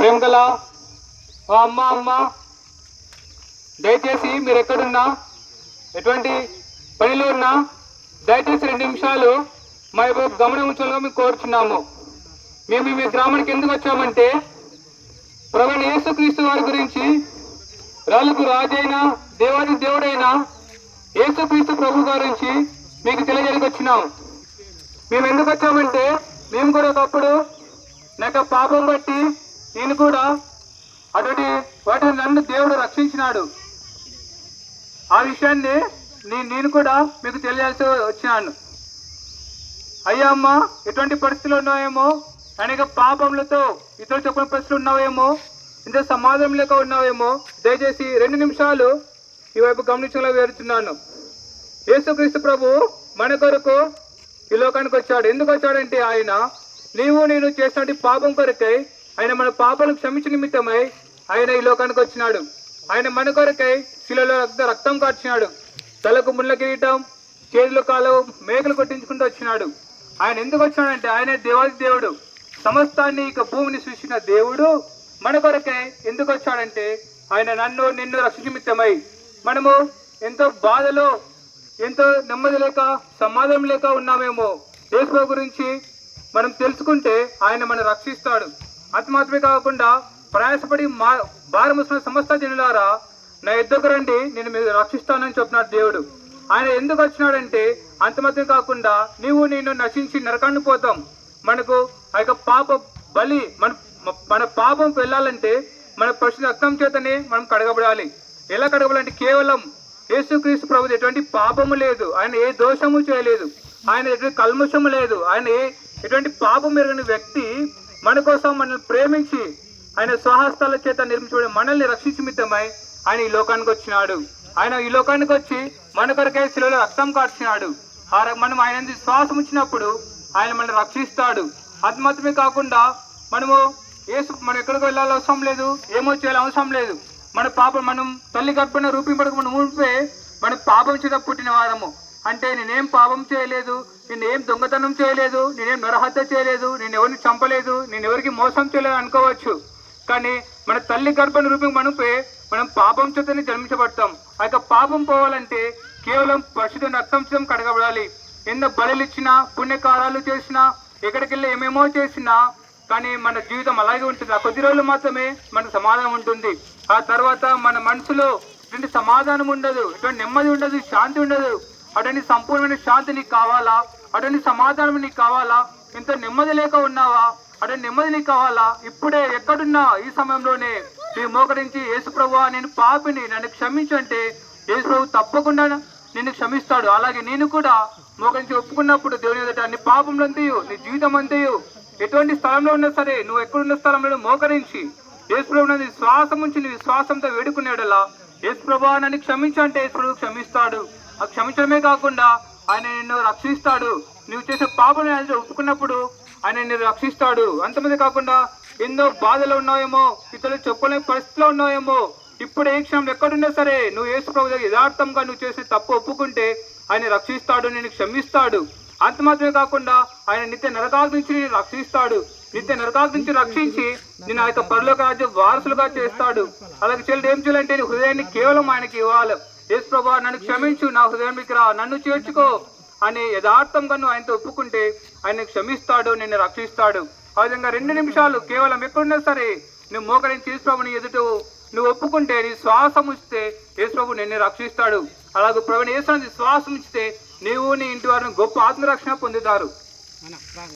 ప్రేమ గల అమ్మ దయచేసి మీరు ఎక్కడున్నా, ఎటువంటి పనిలో ఉన్నా దయచేసి 2 నిమిషాలు మా యొక్క గమనం ఉంచాలని మేము కోరుచున్నాము. మేము మీ గ్రామానికి ఎందుకు వచ్చామంటే ప్రభువైన యేసుక్రీస్తు వారి గురించి, రాళ్ళకు రాజైన దేవాది దేవుడైన యేసుక్రీస్తు ప్రభు గురించి మీకు తెలియజేయడానికి వచ్చినాం. మేము ఎందుకు వచ్చామంటే మేము కూడా ఒకప్పుడు నాకు పాపం బట్టి నేను కూడా అటువంటి వాటిని నన్ను దేవుడు రక్షించినాడు. ఆ విషయాన్ని నేను కూడా మీకు తెలియాల్సి వచ్చినాను. అయ్యా అమ్మ, ఎటువంటి పరిస్థితులు ఉన్నాయేమో, అనేక పాపములతో ఇతరులు చెప్పిన పరిస్థితులు ఉన్నావేమో, ఇంత సమాధానం లేక ఉన్నావేమో, దయచేసి 2 నిమిషాలు ఈ వైపు గమనించలా వేరుతున్నాను. యేసుక్రీస్తు ప్రభు మన కొరకు ఈ లోకానికి వచ్చాడు. ఎందుకు వచ్చాడంటే ఆయన నీవు నేను చేసినటువంటి పాపం కొరకై, ఆయన మన పాపాలను క్షమించ నిమిత్తమై ఆయన ఈ లోకానికి వచ్చినాడు. ఆయన మన కొరకై శిలలో రక్తం కార్చినాడు. తలకు ముళ్ళ కిరీటం, చేతులు కాలు మేకలు కొట్టించుకుంటూ వచ్చినాడు. ఆయన ఎందుకు వచ్చినాడంటే ఆయన దేవాది దేవుడు, సమస్తాన్ని ఇక భూమిని సృష్టించిన దేవుడు మన కొరకై ఎందుకు వచ్చాడంటే ఆయన నిన్ను రక్షణ నిమిత్తమై. మనము ఎంతో బాధలో, ఎంతో నెమ్మది లేక, సమాధానం లేక ఉన్నామేమో, యేసు గురించి మనం తెలుసుకుంటే ఆయన మనం రక్షిస్తాడు. మాత్రమే కాకుండా ప్రయాసపడి భారం వస్తున్న సమస్త జనులారా నా యుద్ధకు రండి, నేను మీరు రక్షిస్తానని చెప్పినాడు దేవుడు. ఆయన ఎందుకు వచ్చినాడంటే మాత్రమే కాకుండా నీవు నేను నశించి నరకాన్ని పోతాం. మనకు ఆ యొక్క పాప బలి, మన పాపం వెళ్ళాలంటే మన పరిశుద్ధ రక్తం చేతనే మనం కడగబడాలి. ఎలా కడగబడాలంటే కేవలం యేసుక్రీస్తు ప్రభు ఎటువంటి పాపము లేదు, ఆయన ఏ దోషము చేయలేదు, ఆయన ఎటువంటి కల్మషము లేదు, ఆయన ఎటువంటి పాపం ఎరగని వ్యక్తి మన కోసం మనల్ని ప్రేమించి ఆయన స్వహస్తాల చేత నిర్మించబడి మనల్ని రక్షించిమిత్తమై ఆయన ఈ లోకానికి వచ్చినాడు. ఆయన ఈ లోకానికి వచ్చి మన కొరకై శిలువలో రక్తం కార్చినాడు. మనం ఆయన శ్వాసం ఇచ్చినప్పుడు ఆయన మనల్ని రక్షిస్తాడు. అది మాత్రమే కాకుండా మనం ఎక్కడికి వెళ్ళాలి అవసరం లేదు, ఏమో చేయాలి అవసరం లేదు. మన పాపం మనం తల్లి గర్భణ రూపింపడక మనం ఉంటే మన పాపం చేత పుట్టిన వారము. అంటే నేనేం పాపం చేయలేదు, నేనేం దొంగతనం చేయలేదు, నేనేం నరహత్య చేయలేదు, నేను ఎవరిని చంపలేదు, నేను ఎవరికి మోసం చేయలేదు అనుకోవచ్చు. కానీ మన తల్లి గర్భణ రూపం మనం పాపం చేతనే జన్మించబడతాం. ఆ యొక్క పాపం పోవాలంటే కేవలం పరిశుద్ధ రక్తం చేత కడగబడాలి. ఎన్నో బలులు ఇచ్చినా, పుణ్యకారాలు చేసినా, ఎక్కడికి వెళ్ళి ఏమేమో చేసినా కానీ మన జీవితం అలాగే ఉంటుంది. ఆ కొద్ది రోజులు మాత్రమే మనకు సమాధానం ఉంటుంది. ఆ తర్వాత మన మనసులో ఎటువంటి సమాధానం ఉండదు, ఎటువంటి నెమ్మది ఉండదు, శాంతి ఉండదు. అటువంటి సంపూర్ణమైన శాంతి నీకు కావాలా? అటువంటి సమాధానం నీకు కావాలా? ఎంతో నెమ్మది లేక ఉన్నావా? అటువంటి నెమ్మది నీకు కావాలా? ఇప్పుడే ఎక్కడున్నా ఈ సమయంలోనే నీ మోకరించి యేసు ప్రభువా నేను పాపిని, నన్ను క్షమించు అంటే యేసు ప్రభు తప్పకుండా నిన్ను క్షమిస్తాడు. అలాగే నేను కూడా మోకరించి ఒప్పుకున్నప్పుడు దేవుని ఎదుట నీ పాపంలో అంతయు, నీ జీవితం అంతయు, ఎటువంటి స్థలంలో ఉన్నా సరే నువ్వు ఎక్కడున్న స్థలంలో మోకరించి యేసు ప్రభు నీ శ్వాసం ఉంచి నీ విశ్వాసంతో వేడుకునేడలా యేసు ప్రభువా నన్ను క్షమించు అంటే యేసు ప్రభు క్షమిస్తాడు. ఆ క్షమించడమే కాకుండా ఆయన నిన్ను రక్షిస్తాడు. నువ్వు చేసే పాపం ఒప్పుకున్నప్పుడు ఆయన నిన్ను రక్షిస్తాడు. అంతమంది కాకుండా ఎన్నో బాధలు ఉన్నావేమో, ఇతరులు చెప్పలేని పరిస్థితిలో ఉన్నావేమో, ఇప్పుడు ఏ క్షణం ఎక్కడున్నా సరే నువ్వు యేసు ప్రభు యథార్థంగా నువ్వు చేసే తప్పు ఒప్పుకుంటే ఆయన రక్షిస్తాడు, నేను క్షమిస్తాడు. అంత మాత్రమే కాకుండా ఆయన నిత్య నరకాగ్ని నుంచి నేను రక్షిస్తాడు. నిత్య నరకాగ్ని నుంచి రక్షించి నేను ఆ యొక్క పరలోక రాజ్యం వారసులుగా చేస్తాడు. అలాగే చెల్లి ఏం చేయాలంటే నీ హృదయాన్ని కేవలం ఆయనకి ఇవ్వాలి. యేసు ప్రభువా నన్ను క్షమించు, నా హృదయానికి రా, నన్ను చేర్చుకో అని యథార్థంగా నువ్వు ఆయనతో ఒప్పుకుంటే ఆయన క్షమిస్తాడు, నిన్ను రక్షిస్తాడు. ఆ విధంగా 2 నిమిషాలు కేవలం ఎక్కడున్నా సరే నువ్వు మోకరించి యేసు ప్రభుని ఎదుట నువ్వు ఒప్పుకుంటే, నీ శ్వాసం ఉంచితే యేసు ప్రభు నిన్ను రక్షిస్తాడు. అలాగే ప్రభుని యేసు శ్వాసం ఉంచితే నీవు నీ ఇంటి వారిని గొప్ప ఆత్మరక్షణ పొందుతారు.